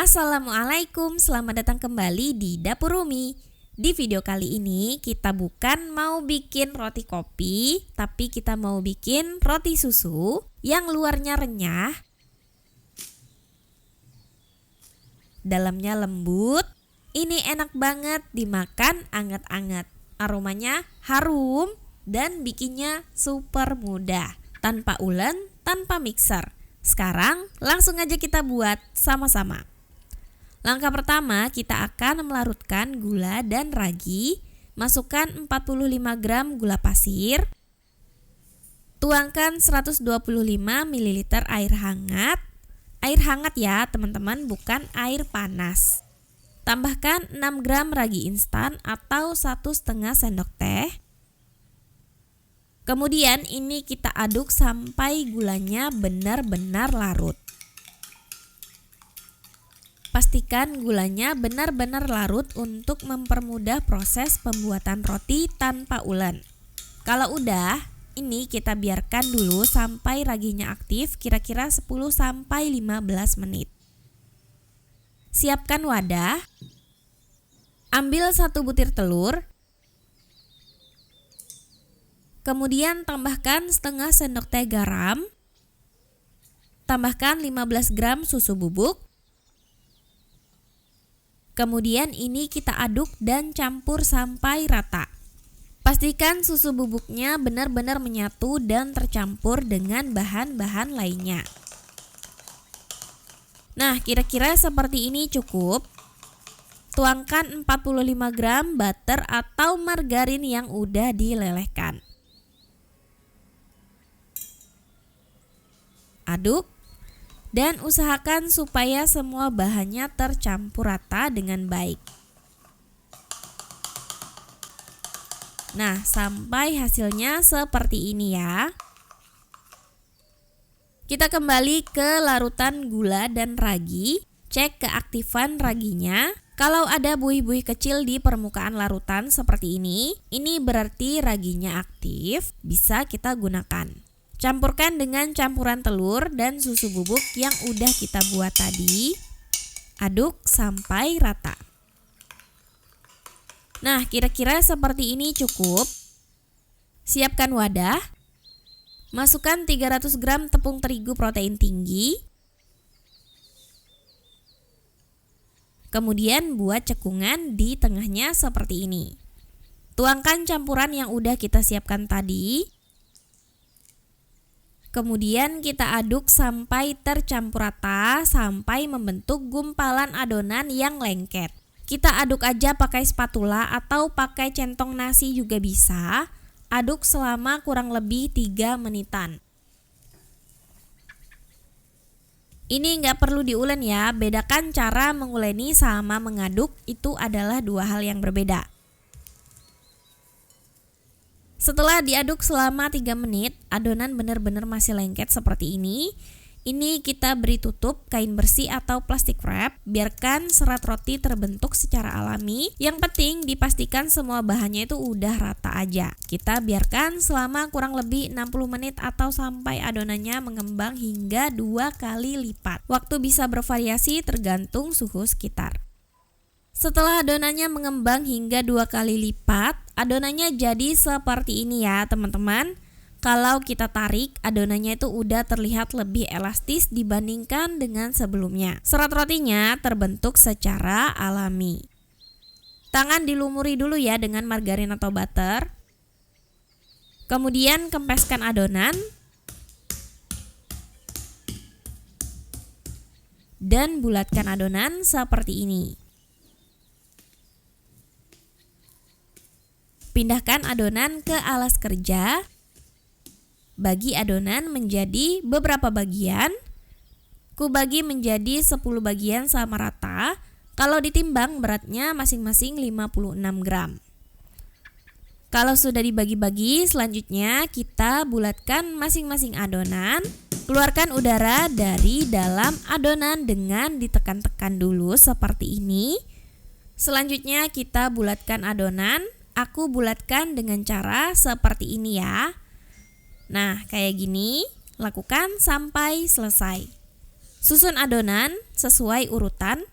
Assalamualaikum, selamat datang kembali di Dapur Umi. Di video kali ini kita bukan mau bikin roti kopi, tapi kita mau bikin roti susu yang luarnya renyah, dalamnya lembut. Ini enak banget dimakan anget-anget. Aromanya harum dan bikinnya super mudah, tanpa ulen, tanpa mixer. Sekarang langsung aja kita buat sama-sama. Langkah pertama, kita akan melarutkan gula dan ragi. Masukkan 45 gram gula pasir. Tuangkan 125 ml air hangat. Air hangat ya teman-teman, bukan air panas. Tambahkan 6 gram ragi instan atau 1,5 sendok teh. Kemudian ini kita aduk sampai gulanya benar-benar larut. Pastikan gulanya benar-benar larut untuk mempermudah proses pembuatan roti tanpa ulen. Kalau udah, ini kita biarkan dulu sampai raginya aktif kira-kira 10-15 menit. Siapkan wadah. Ambil 1 butir telur. Kemudian tambahkan setengah sendok teh garam. Tambahkan 15 gram susu bubuk. Kemudian ini kita aduk dan campur sampai rata. Pastikan susu bubuknya benar-benar menyatu dan tercampur dengan bahan-bahan lainnya. Nah, kira-kira seperti ini cukup. Tuangkan 45 gram butter atau margarin yang udah dilelehkan. Aduk. Dan usahakan supaya semua bahannya tercampur rata dengan baik. Nah, sampai hasilnya seperti ini ya. Kita kembali ke larutan gula dan ragi. Cek keaktifan raginya. Kalau ada buih-buih kecil di permukaan larutan seperti ini berarti raginya aktif, bisa kita gunakan. Campurkan dengan campuran telur dan susu bubuk yang udah kita buat tadi. Aduk sampai rata. Nah, kira-kira seperti ini cukup. Siapkan wadah. Masukkan 300 gram tepung terigu protein tinggi. Kemudian buat cekungan di tengahnya seperti ini. Tuangkan campuran yang udah kita siapkan tadi. Kemudian kita aduk sampai tercampur rata, sampai membentuk gumpalan adonan yang lengket. Kita aduk aja pakai spatula atau pakai centong nasi juga bisa. Aduk selama kurang lebih 3 menitan. Ini nggak perlu diulen ya, bedakan cara menguleni sama mengaduk, itu adalah 2 hal yang berbeda. Setelah diaduk selama 3 menit, adonan benar-benar masih lengket seperti ini. Ini kita beri tutup kain bersih atau plastik wrap. Biarkan serat roti terbentuk secara alami. Yang penting dipastikan semua bahannya itu udah rata aja. Kita biarkan selama kurang lebih 60 menit atau sampai adonannya mengembang hingga 2 kali lipat. Waktu bisa bervariasi tergantung suhu sekitar. Setelah adonannya mengembang hingga 2 kali lipat, adonannya jadi seperti ini ya teman-teman. Kalau kita tarik, adonannya itu udah terlihat lebih elastis dibandingkan dengan sebelumnya. Serat rotinya terbentuk secara alami. Tangan dilumuri dulu ya dengan margarin atau butter. Kemudian kempeskan adonan. Dan bulatkan adonan seperti ini. Pindahkan adonan ke alas kerja. Bagi adonan menjadi beberapa bagian. Kubagi menjadi 10 bagian sama rata. Kalau ditimbang beratnya masing-masing 56 gram. Kalau sudah dibagi-bagi, selanjutnya kita bulatkan masing-masing adonan. Keluarkan udara dari dalam adonan dengan ditekan-tekan dulu seperti ini. Selanjutnya kita bulatkan adonan. Aku bulatkan dengan cara seperti ini ya. Nah, kayak gini, lakukan sampai selesai. Susun adonan sesuai urutan.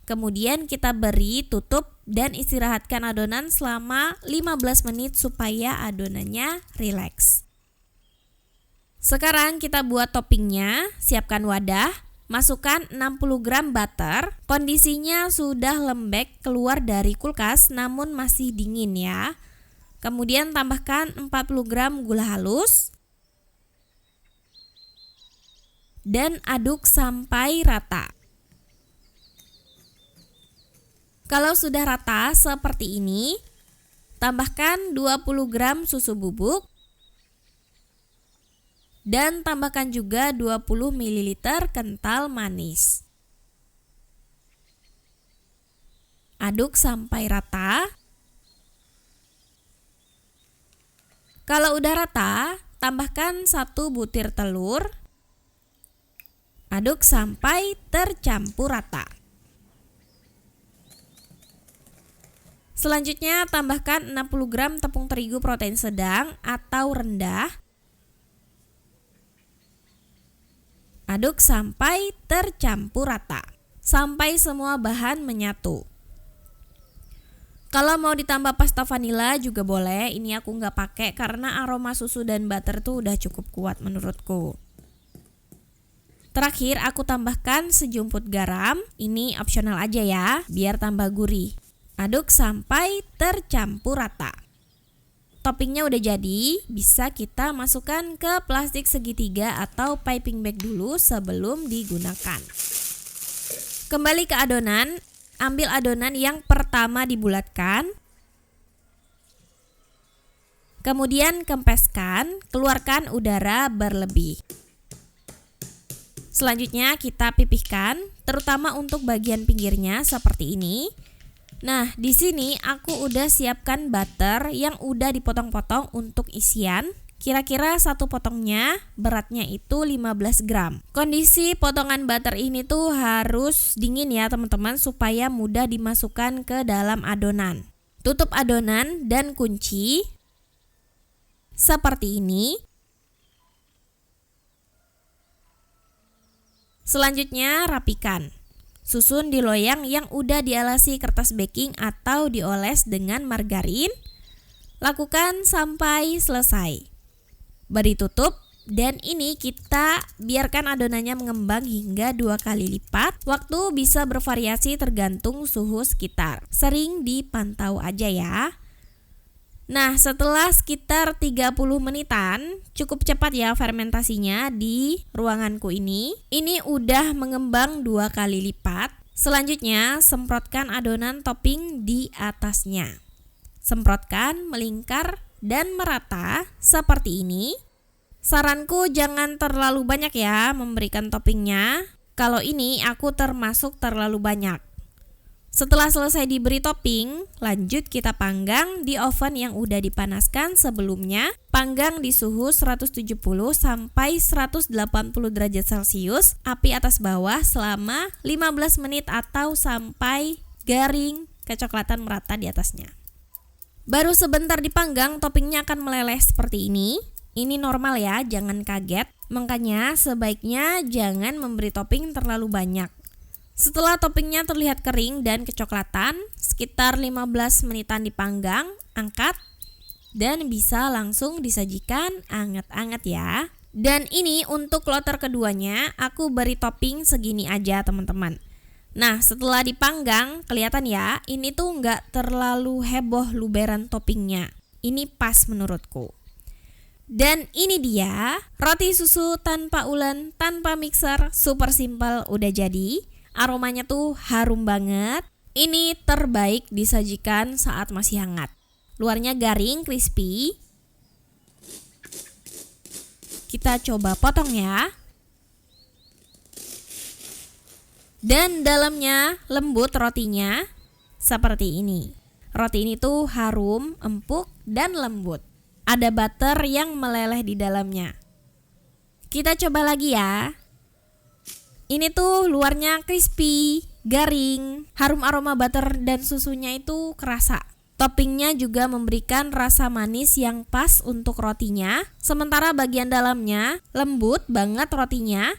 Kemudian kita beri tutup dan istirahatkan adonan selama 15 menit supaya adonannya rileks. Sekarang kita buat toppingnya. Siapkan wadah, masukkan 60 gram butter. Kondisinya sudah lembek keluar dari kulkas namun masih dingin ya. Kemudian tambahkan 40 gram gula halus dan aduk sampai rata. Kalau sudah rata seperti ini, tambahkan 20 gram susu bubuk dan tambahkan juga 20 ml kental manis. Aduk sampai rata. Kalau udah rata, tambahkan 1 butir telur. Aduk sampai tercampur rata. Selanjutnya tambahkan 60 gram tepung terigu protein sedang atau rendah. Aduk sampai tercampur rata, sampai semua bahan menyatu. Kalau mau ditambah pasta vanila juga boleh, ini aku nggak pakai karena aroma susu dan butter tuh udah cukup kuat menurutku. Terakhir aku tambahkan sejumput garam, ini opsional aja ya, biar tambah gurih. Aduk sampai tercampur rata. Toppingnya udah jadi, bisa kita masukkan ke plastik segitiga atau piping bag dulu sebelum digunakan. Kembali ke adonan, ambil adonan yang pertama dibulatkan. Kemudian kempeskan, keluarkan udara berlebih. Selanjutnya kita pipihkan, terutama untuk bagian pinggirnya seperti ini. Nah, di sini aku udah siapkan butter yang udah dipotong-potong untuk isian. Kira-kira satu potongnya beratnya itu 15 gram. Kondisi potongan butter ini tuh harus dingin ya teman-teman supaya mudah dimasukkan ke dalam adonan. Tutup adonan dan kunci seperti ini. Selanjutnya rapikan. Susun di loyang yang udah dialasi kertas baking atau dioles dengan margarin. Lakukan sampai selesai. Beri tutup dan ini kita biarkan adonannya mengembang hingga 2 kali lipat. Waktu bisa bervariasi tergantung suhu sekitar. Sering dipantau aja ya. Nah, setelah sekitar 30 menitan, cukup cepat ya fermentasinya di ruanganku ini. Ini udah mengembang 2 kali lipat. Selanjutnya, semprotkan adonan topping di atasnya. Semprotkan melingkar dan merata seperti ini. Saranku jangan terlalu banyak ya memberikan toppingnya. Kalau ini aku termasuk terlalu banyak. Setelah selesai diberi topping, lanjut kita panggang di oven yang udah dipanaskan sebelumnya. Panggang di suhu 170 sampai 180 derajat Celcius, api atas bawah selama 15 menit atau sampai garing kecoklatan merata di atasnya. Baru sebentar dipanggang, toppingnya akan meleleh seperti ini. Ini normal ya, jangan kaget. Makanya sebaiknya jangan memberi topping terlalu banyak. Setelah toppingnya terlihat kering dan kecoklatan, sekitar 15 menitan dipanggang, angkat, dan bisa langsung disajikan anget-anget ya. Dan ini untuk kloter keduanya, aku beri topping segini aja teman-teman. Nah, setelah dipanggang, kelihatan ya, ini tuh nggak terlalu heboh luberan toppingnya. Ini pas menurutku. Dan ini dia, roti susu tanpa ulen, tanpa mixer, super simple, udah jadi. Aromanya tuh harum banget. Ini terbaik disajikan saat masih hangat. Luarnya garing, crispy. Kita coba potong ya. Dan dalamnya lembut rotinya seperti ini. Roti ini tuh harum, empuk, dan lembut. Ada butter yang meleleh di dalamnya. Kita coba lagi ya. Ini tuh luarnya crispy, garing, harum aroma butter dan susunya itu kerasa. Toppingnya juga memberikan rasa manis yang pas untuk rotinya. Sementara bagian dalamnya lembut banget rotinya,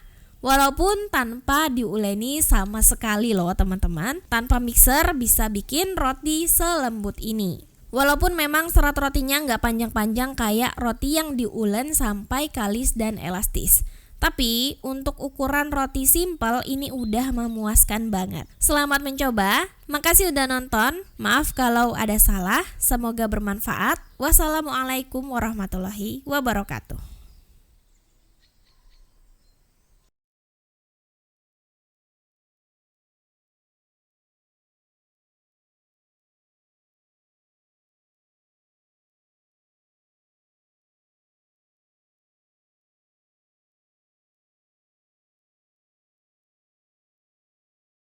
Walaupun tanpa diuleni sama sekali loh teman-teman, tanpa mixer bisa bikin roti selembut ini. Walaupun memang serat rotinya nggak panjang-panjang kayak roti yang diulen sampai kalis dan elastis. Tapi untuk ukuran roti simple ini udah memuaskan banget. Selamat mencoba, makasih udah nonton. Maaf kalau ada salah, semoga bermanfaat. Wassalamualaikum warahmatullahi wabarakatuh.